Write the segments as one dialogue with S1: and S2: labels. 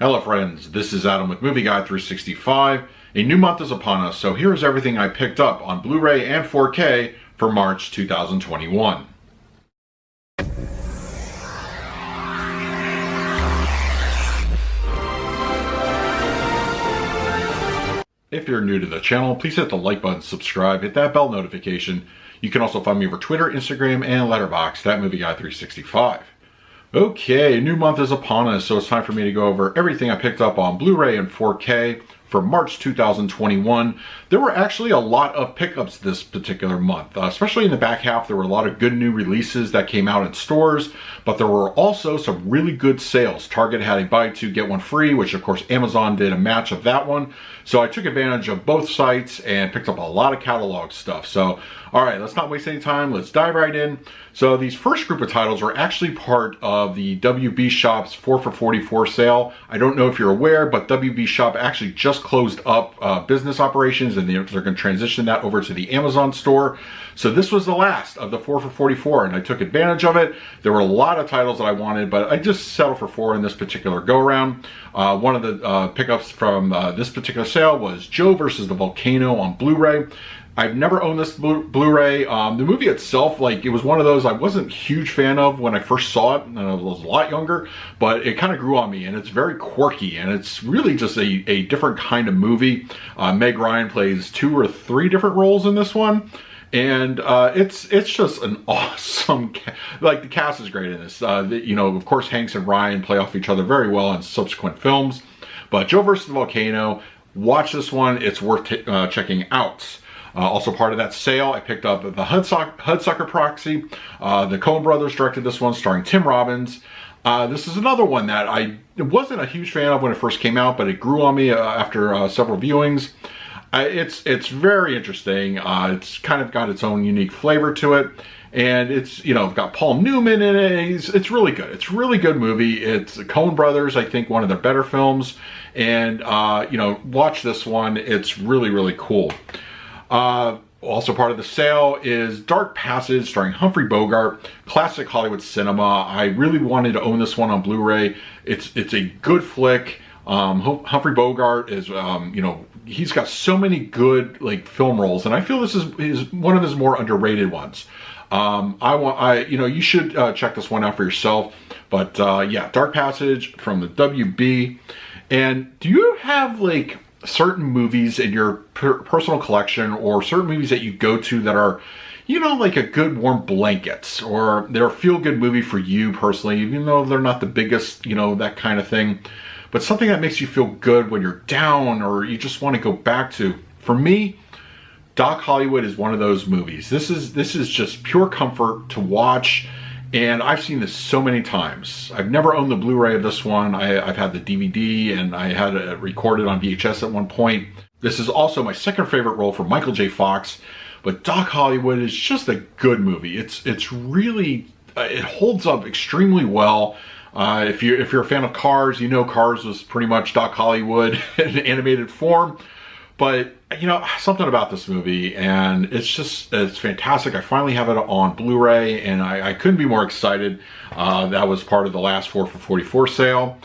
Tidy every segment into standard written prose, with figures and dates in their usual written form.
S1: Hello friends, this is Adam with Movie Guide 365. A new month is upon us, so here's everything I picked up on Blu-ray and 4K for March 2021. If you're new to the channel, please hit the like button, subscribe, hit that bell notification. You can also find me over Twitter, Instagram, and Letterboxd at Movie Guide 365. Okay, a new month is upon us, so it's time for me to go over everything I picked up on Blu-ray and 4K for March 2021. There were actually a lot of pickups this particular month, especially in the back half. There were a lot of good new releases that came out in stores, but there were also some really good sales. Target had a buy two, get one free, which of course Amazon did a match of that one. So I took advantage of both sites and picked up a lot of catalog stuff. So, all right, let's not waste any time. Let's dive right in. So these first group of titles were actually part of the WB Shop's 4 for 44 sale. I don't know if you're aware, but WB Shop actually just closed up business operations, and they're going to transition that over to the Amazon store. So this was the last of the 4 for 44, and I took advantage of it. There were a lot of titles that I wanted, but I just settled for 4 in this particular go-around. One of the pickups from this particular sale was Joe versus the Volcano on Blu-ray. I've never owned this Blu-ray. The movie itself, like, it was one of those I wasn't a huge fan of when I first saw it, and I was a lot younger, but it kind of grew on me, and it's very quirky, and it's really just a different kind of movie. Meg Ryan plays 2 or 3 different roles in this one, and it's just an awesome, like, the cast is great in this. You know, of course, Hanks and Ryan play off each other very well in subsequent films, but Joe versus the Volcano, watch this one, it's worth checking out. Also part of that sale, I picked up the Hudsucker Proxy. The Coen brothers directed this one, starring Tim Robbins. This is another one that I wasn't a huge fan of when it first came out, but it grew on me after several viewings. It's very interesting. It's kind of got its own unique flavor to it. And it's, you know, got Paul Newman in it. It's really good. It's a really good movie. It's the Coen brothers, I think, one of their better films. And, you know, watch this one. It's really, really cool. Also part of the sale is Dark Passage, starring Humphrey Bogart, classic Hollywood cinema. I really wanted to own this one on Blu-ray. It's a good flick. Humphrey Bogart is, you know, he's got so many good, like, film roles, and I feel this is one of his more underrated ones. You know, you should check this one out for yourself. But yeah, Dark Passage from the WB. And do you have, like, certain movies in your personal collection, or certain movies that you go to that are, you know, like a good warm blanket, or they're a feel-good movie for you personally, even though they're not the biggest, you know, that kind of thing, but something that makes you feel good when you're down or you just want to go back to? For me, Doc Hollywood is one of those movies. This is just pure comfort to watch. And I've seen this so many times. I've never owned the Blu-ray of this one. I've had the DVD, and I had it recorded on VHS at one point. This is also my second favorite role for Michael J. Fox. But Doc Hollywood is just a good movie. It's really, it holds up extremely well. If you're a fan of Cars, you know Cars was pretty much Doc Hollywood in animated form. But, you know, something about this movie, and it's fantastic. I finally have it on Blu-ray, and I couldn't be more excited. That was part of the last 4 for 44 sale.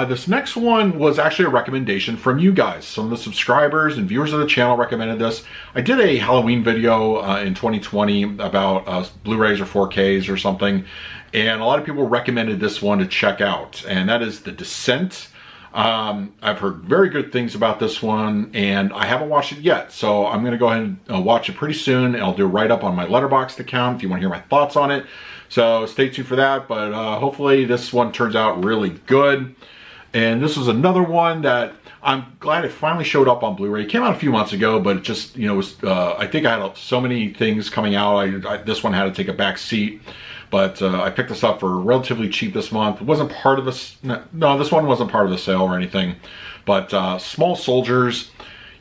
S1: This next one was actually a recommendation from you guys. Some of the subscribers and viewers of the channel recommended this. I did a Halloween video in 2020 about Blu-rays or 4Ks or something, and a lot of people recommended this one to check out, and that is The Descent. I've heard very good things about this one, and I haven't watched it yet, so I'm going to go ahead and watch it pretty soon, and I'll do a write-up on my Letterboxd account if you want to hear my thoughts on it. So stay tuned for that, but hopefully this one turns out really good. And this was another one that I'm glad it finally showed up on Blu-ray. It came out a few months ago, but it just, you know, was, I think I had so many things coming out. This one had to take a back seat. But I picked this up for relatively cheap this month. It wasn't part of this. No, this one wasn't part of the sale or anything. But Small Soldiers,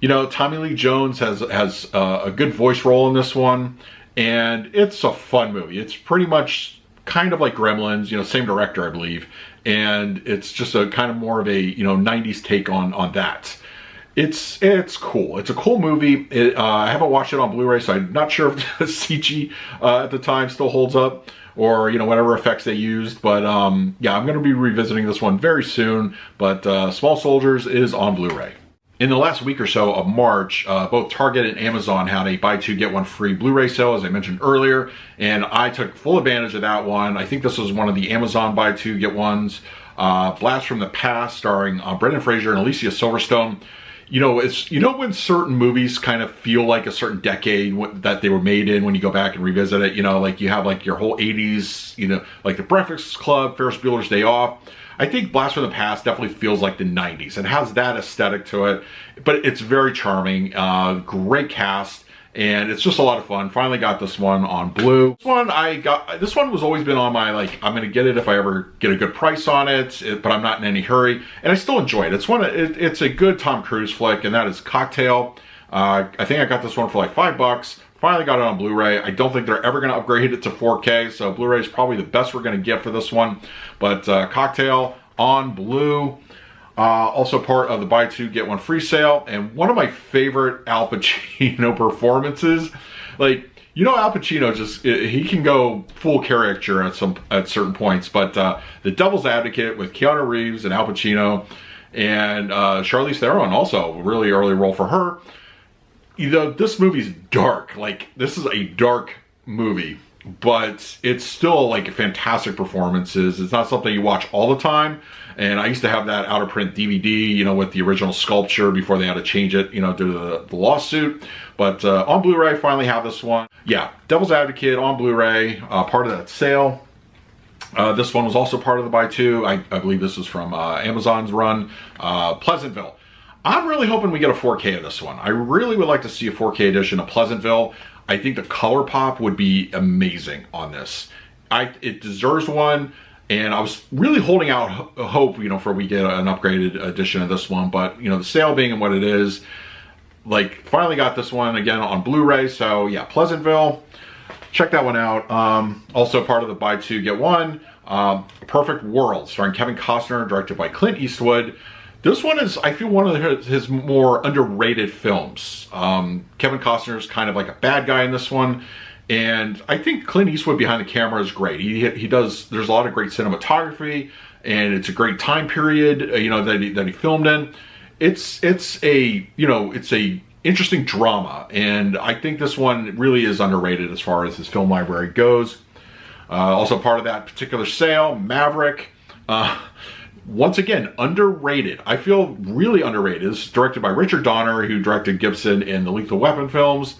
S1: you know, Tommy Lee Jones has a good voice role in this one. And it's a fun movie. It's pretty much kind of like Gremlins, you know, same director, I believe. And it's just a kind of more of a, you know, 90s take on that. It's cool. It's a cool movie. I haven't watched it on Blu-ray, so I'm not sure if the CG at the time still holds up, or whatever effects they used. But yeah, I'm going to be revisiting this one very soon. But Small Soldiers is on Blu-ray. In the last week or so of March, both Target and Amazon had a buy two get one free Blu-ray sale, as I mentioned earlier, and I took full advantage of that one. I think this was one of the Amazon buy two get ones. Blast from the Past, starring Brendan Fraser and Alicia Silverstone. It's when certain movies kind of feel like a certain decade that they were made in when you go back and revisit it. Like you have like your whole 80s, like The Breakfast Club, Ferris Bueller's Day Off. I think Blast from the Past definitely feels like the 90s. It has that aesthetic to it, but it's very charming. Great cast, and it's just a lot of fun. Finally got this one on Blu. This one was always been on my, like, I'm gonna get it if I ever get a good price on it, but I'm not in any hurry, and I still enjoy it. It's a good Tom Cruise flick, and that is Cocktail. I think I got this one for like $5. Finally got it on Blu-ray. I don't think they're ever going to upgrade it to 4K, so Blu-ray is probably the best we're going to get for this one. But Cocktail on Blu, also part of the buy two get one free sale, and one of my favorite Al Pacino performances. Like, Al Pacino he can go full caricature at certain points, but The Devil's Advocate with Keanu Reeves and Al Pacino, and Charlize Theron also, really early role for her. This movie's dark. Like, this is a dark movie, but it's still like fantastic performances. It's not something you watch all the time. And I used to have that out of print DVD, with the original sculpture before they had to change it, due to the lawsuit. But on Blu-ray, finally have this one. Yeah, Devil's Advocate on Blu-ray, part of that sale. This one was also part of the buy two. I believe this is from Amazon's run, Pleasantville. I'm really hoping we get a 4K of this one. I really would like to see a 4K edition of Pleasantville. I think the color pop would be amazing on this. It deserves one, and I was really holding out hope, for we get an upgraded edition of this one. But, the sale being what it is, like, finally got this one again on Blu-ray. So, yeah, Pleasantville. Check that one out. Also part of the buy two, get one. Perfect World, starring Kevin Costner, directed by Clint Eastwood. This one is, I feel, one of his more underrated films. Kevin Costner's kind of like a bad guy in this one. And I think Clint Eastwood behind the camera is great. There's a lot of great cinematography, and it's a great time period, that he filmed in. It's a interesting drama, and I think this one really is underrated as far as his film library goes. Also part of that particular sale, Maverick. Once again, underrated. I feel really underrated. This is directed by Richard Donner, who directed Gibson in the Lethal Weapon films.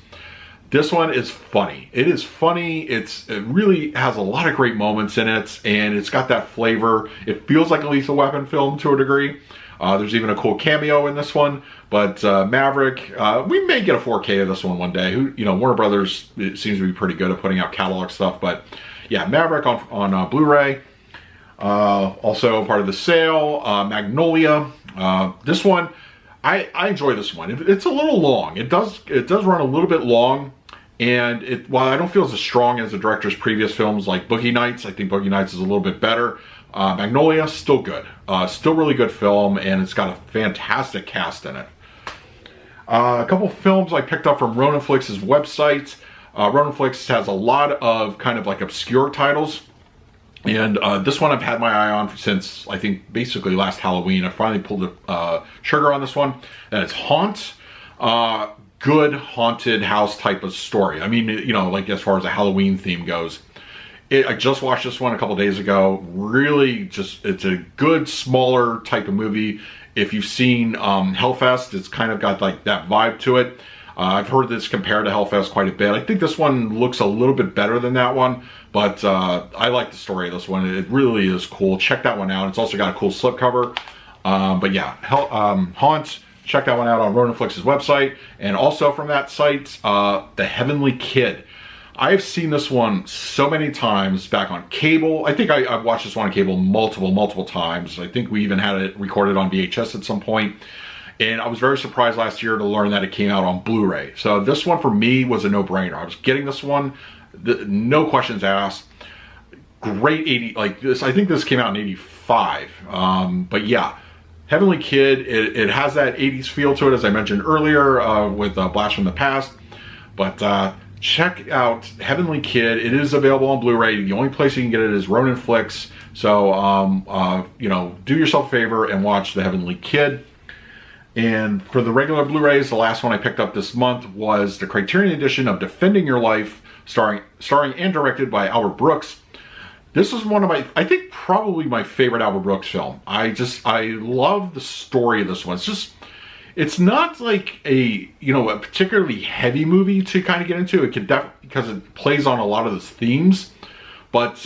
S1: This one is funny. It is funny. It really has a lot of great moments in it, and it's got that flavor. It feels like a Lethal Weapon film to a degree. There's even a cool cameo in this one. But Maverick, we may get a 4K of this one day. Warner Brothers seems to be pretty good at putting out catalog stuff. But yeah, Maverick on Blu-ray. Also part of the sale, Magnolia. This one, I enjoy this one. It's a little long. It does run a little bit long, and while I don't feel as strong as the director's previous films like Boogie Nights, I think Boogie Nights is a little bit better. Magnolia, still good. Still really good film, and it's got a fantastic cast in it. A couple films I picked up from Ronaflix's website. Ronaflix has a lot of kind of like obscure titles. And this one I've had my eye on since, I think, basically last Halloween. I finally pulled the trigger on this one. And it's Haunt. Good haunted house type of story. I mean, like as far as a Halloween theme goes. I just watched this one a couple days ago. Really it's a good, smaller type of movie. If you've seen Hellfest, it's kind of got like that vibe to it. I've heard this compared to Hellfest quite a bit. I think this one looks a little bit better than that one, but I like the story of this one. It really is cool. Check that one out. It's also got a cool slipcover. But yeah, Haunt, check that one out on Ronaflix's website. And also from that site, The Heavenly Kid. I've seen this one so many times back on cable. I think I've watched this one on cable multiple times. I think we even had it recorded on VHS at some point. And I was very surprised last year to learn that it came out on Blu-ray. So this one for me was a no-brainer. I was getting this one, no questions asked. Great 80, like this, I think this came out in 85. But yeah, Heavenly Kid, it has that 80s feel to it, as I mentioned earlier, with Blast from the Past. But check out Heavenly Kid. It is available on Blu-ray. The only place you can get it is Ronin Flicks. So, you know, do yourself a favor and watch The Heavenly Kid. And for the regular Blu-rays, the last one I picked up this month was the Criterion edition of Defending Your Life, starring and directed by Albert Brooks. This was one of my, I think probably my favorite Albert Brooks film. I love the story of this one. It's not like a particularly heavy movie to kind of get into. It could definitely, because it plays on a lot of those themes, but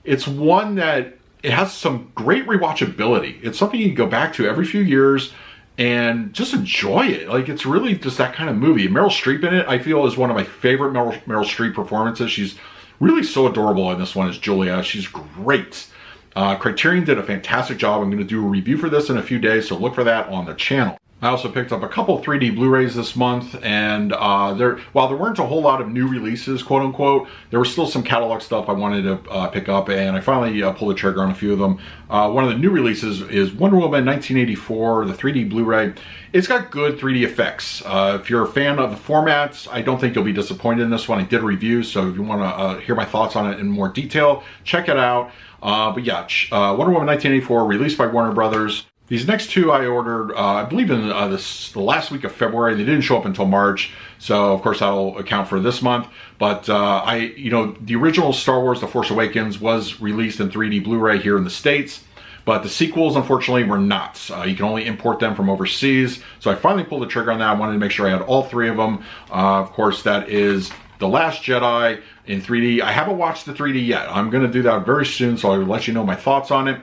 S1: it's one that it has some great rewatchability. It's something you can go back to every few years and just enjoy it. Like, it's really just that kind of movie. Meryl Streep in it, I feel, is one of my favorite Meryl Streep performances. She's really so adorable in this one as Julia. She's great. Criterion did a fantastic job. I'm going to do a review for this in a few days, so look for that on the channel. I also picked up a couple 3D Blu-rays this month, and while there weren't a whole lot of new releases, quote unquote, there was still some catalog stuff I wanted to pick up, and I finally pulled the trigger on a few of them. One of the new releases is Wonder Woman 1984, the 3D Blu-ray. It's got good 3D effects. If you're a fan of the formats, I don't think you'll be disappointed in this one. I did a review, so if you want to hear my thoughts on it in more detail, check it out. But yeah, Wonder Woman 1984, released by Warner Brothers. These next two I ordered, I believe in the last week of February. They didn't show up until March, so of course that'll account for this month. But the original Star Wars: The Force Awakens was released in 3D Blu-ray here in the States, but the sequels, unfortunately, were not. You can only import them from overseas. So I finally pulled the trigger on that. I wanted to make sure I had all three of them. Of course, that is The Last Jedi in 3D. I haven't watched the 3D yet. I'm going to do that very soon, so I'll let you know my thoughts on it.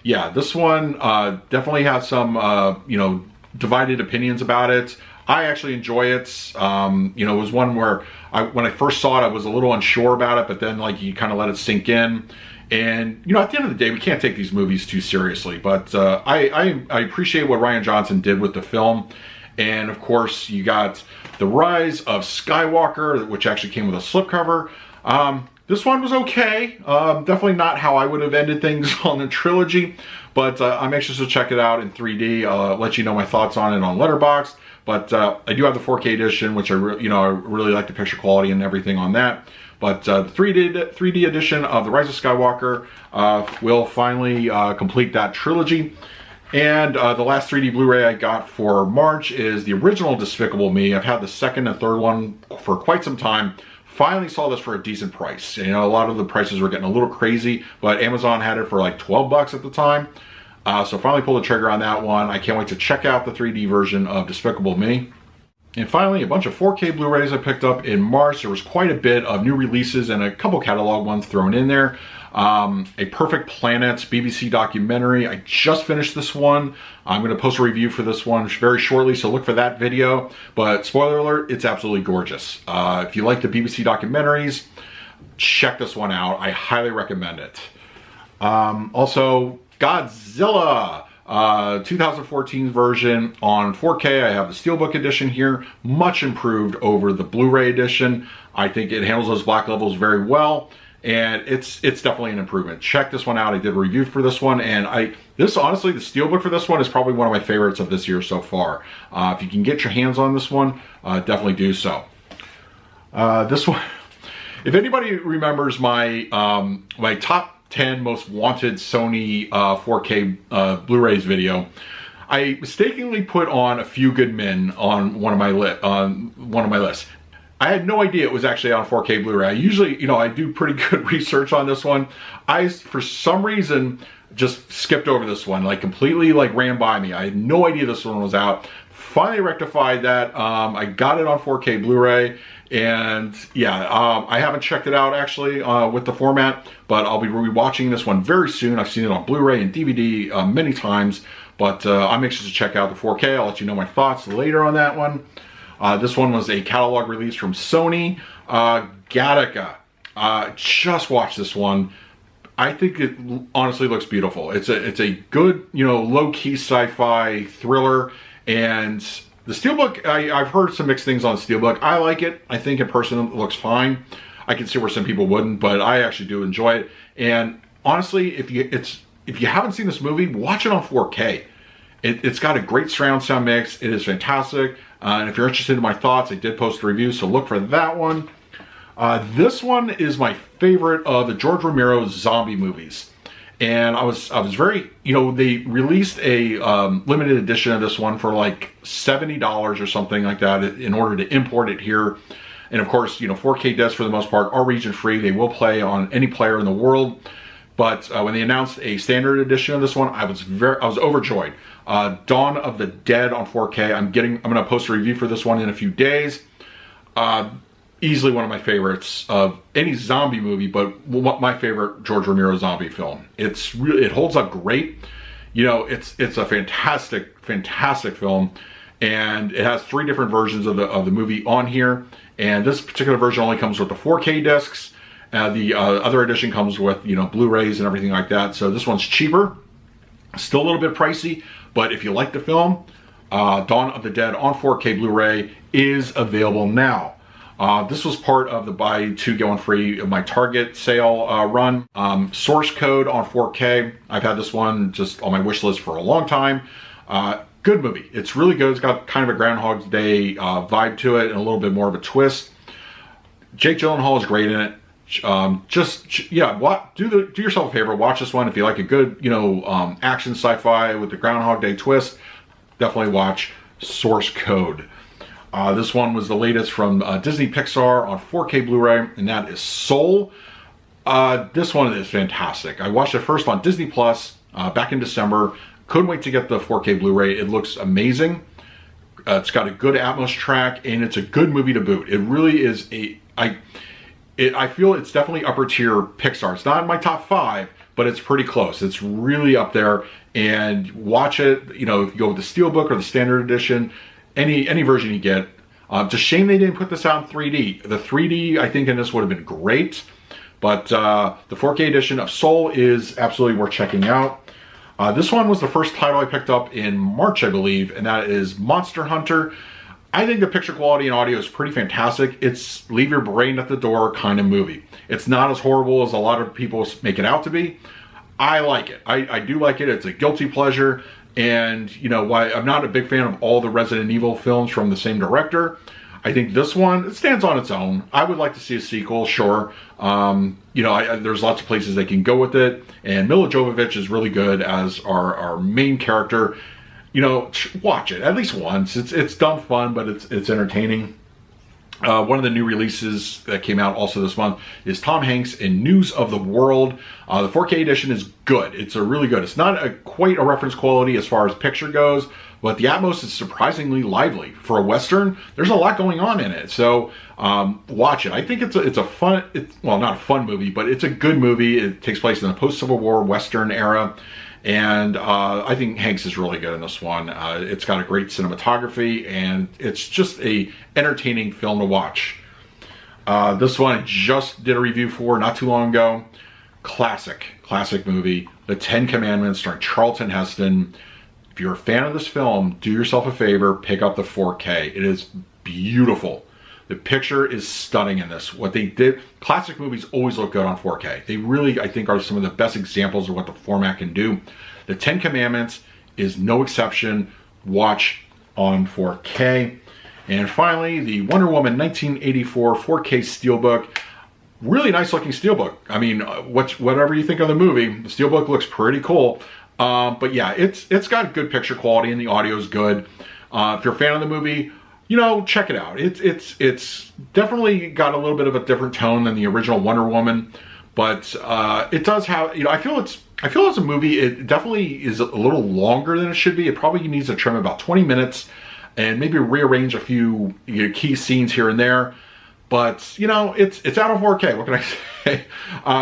S1: Yeah, this one definitely has some, divided opinions about it. I actually enjoy it. It was one where when I first saw it, I was a little unsure about it, but then like you kind of let it sink in. And, at the end of the day, we can't take these movies too seriously, but I appreciate what Rian Johnson did with the film. And of course, you got The Rise of Skywalker, which actually came with a slipcover. This one was okay. Definitely not how I would have ended things on the trilogy, but I'm anxious to check it out in 3D. I'll let you know my thoughts on it on Letterboxd. But I do have the 4K edition, which I really like the picture quality and everything on that. But the 3D edition of The Rise of Skywalker will finally complete that trilogy. And the last 3D Blu-ray I got for March is the original Despicable Me. I've had the second and third one for quite some time. Finally saw this for a decent price. A lot of the prices were getting a little crazy, but Amazon had it for like 12 bucks at the time. So finally pulled the trigger on that one. I can't wait to check out the 3D version of Despicable Me. And finally, a bunch of 4K Blu-rays I picked up in March. There was quite a bit of new releases and a couple catalog ones thrown in there. A Perfect Planet BBC documentary. I just finished this one. I'm going to post a review for this one very shortly, so look for that video. But spoiler alert, it's absolutely gorgeous. If you like the BBC documentaries, check this one out. I highly recommend it. Also, Godzilla 2014 version on 4K. I have the Steelbook edition here, much improved over the Blu-ray edition. I think it handles those black levels very well, and it's definitely an improvement. Check this one out. I did a review for this one, and honestly, the Steelbook for this one is probably one of my favorites of this year so far. If you can get your hands on this one, definitely do so. This one, if anybody remembers my my top 10 most wanted Sony 4K Blu-rays video, I mistakenly put on A Few Good Men on one of my lists. I had no idea it was actually on 4K Blu-ray. I usually, I do pretty good research on this one. I, for some reason, just skipped over this one, like completely ran by me. I had no idea this one was out. Finally rectified that. I got it on 4K Blu-ray, and yeah, I haven't checked it out actually with the format, but I'll be rewatching this one very soon. I've seen it on Blu-ray and DVD many times, but I'm anxious to check out the 4K. I'll let you know my thoughts later on that one. This one was a catalog release from Sony. Gattaca. Just watched this one. I think it honestly looks beautiful. It's a good, low-key sci-fi thriller, and the Steelbook, I've heard some mixed things on the Steelbook. I like it. I think in person it looks fine. I can see where some people wouldn't, but I actually do enjoy it. And honestly, if you haven't seen this movie, watch it on 4K. It's got a great surround sound mix. It is fantastic. And if you're interested in my thoughts, I did post a review, so look for that one. This one is my favorite of the George Romero zombie movies. And I was very, you know, they released a limited edition of this one for like $70 or something like that in order to import it here. And of course, you know, 4K discs for the most part are region free. They will play on any player in the world. But when they announced a standard edition of this one, I was overjoyed. Dawn of the Dead on 4K. I'm going to post a review for this one in a few days. Easily one of my favorites of any zombie movie, but my favorite George Romero zombie film. It holds up great. You know, it's a fantastic film, and it has 3 different versions of the movie on here. And this particular version only comes with the 4K discs. The other edition comes with, you know, Blu-rays and everything like that. So this one's cheaper, still a little bit pricey, but if you like the film, Dawn of the Dead on 4K Blu-ray is available now. This was part of the buy 2 get 1 free of my Target sale run. Source code on 4K. I've had this one just on my wish list for a long time. Good movie. It's really good. It's got kind of a Groundhog's Day vibe to it and a little bit more of a twist. Jake Gyllenhaal is great in it. Do yourself a favor. Watch this one if you like a good, you know, action sci-fi with the Groundhog Day twist. Definitely watch Source Code. This one was the latest from Disney Pixar on 4K Blu-ray, and that is Soul. This one is fantastic. I watched it first on Disney Plus back in December. Couldn't wait to get the 4K Blu-ray. It looks amazing. It's got a good Atmos track, and it's a good movie to boot. It really is I feel it's definitely upper tier Pixar. It's not in my top 5, but it's pretty close. It's really up there. And watch it, you know, if you go with the Steelbook or the Standard Edition, any version you get. Just shame they didn't put this out in 3D. The 3D, I think, in this would have been great. But the 4K edition of Soul is absolutely worth checking out. This one was the first title I picked up in March, I believe, and that is Monster Hunter. I think the picture quality and audio is pretty fantastic. It's leave your brain at the door kind of movie. It's not as horrible as a lot of people make it out to be. I like it. I do like it. It's a guilty pleasure. And, you know, why I'm not a big fan of all the Resident Evil films from the same director. I think this one, it stands on its own. I would like to see a sequel, sure. You know, there's lots of places they can go with it. And Mila Jovovich is really good as our main character. You know, watch it at least once. It's dumb fun, but it's entertaining. One of the new releases that came out also this month is Tom Hanks in News of the World. The 4K edition is good. It's a really good. It's not quite a reference quality as far as picture goes, but the Atmos is surprisingly lively. For a Western, there's a lot going on in it. So watch it. I think it's a fun, well, not a fun movie, but it's a good movie. It takes place in the post-Civil War Western era. And I think Hanks is really good in this one. It's got a great cinematography, and it's just a entertaining film to watch. This one I just did a review for not too long ago. Classic movie. The 10 Commandments starring Charlton Heston. If you're a fan of this film, do yourself a favor, pick up the 4K. It is beautiful. The picture is stunning in this. What they did, classic movies always look good on 4K. They really, I think, are some of the best examples of what the format can do. The 10 Commandments is no exception. Watch on 4K. And finally, the Wonder Woman 1984 4K Steelbook. Really nice looking Steelbook. I mean, whatever you think of the movie, the Steelbook looks pretty cool. But yeah, it's got good picture quality and the audio is good. If you're a fan of the movie, you know, check it out. It's definitely got a little bit of a different tone than the original Wonder Woman, but it does have, you know, I feel as a movie, it definitely is a little longer than it should be. It probably needs to trim about 20 minutes and maybe rearrange a few, you know, key scenes here and there. But, you know, it's out of 4K. What can I say?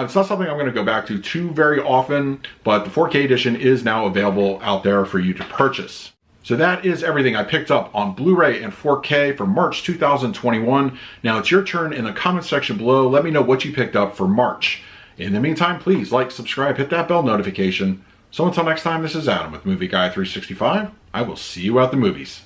S1: It's not something I'm going to go back to too very often, but the 4K edition is now available out there for you to purchase. So that is everything I picked up on Blu-ray and 4K for March 2021. Now it's your turn in the comment section below. Let me know what you picked up for March. In the meantime, please like, subscribe, hit that bell notification. So until next time, this is Adam with Movie Guy 365. I will see you at the movies.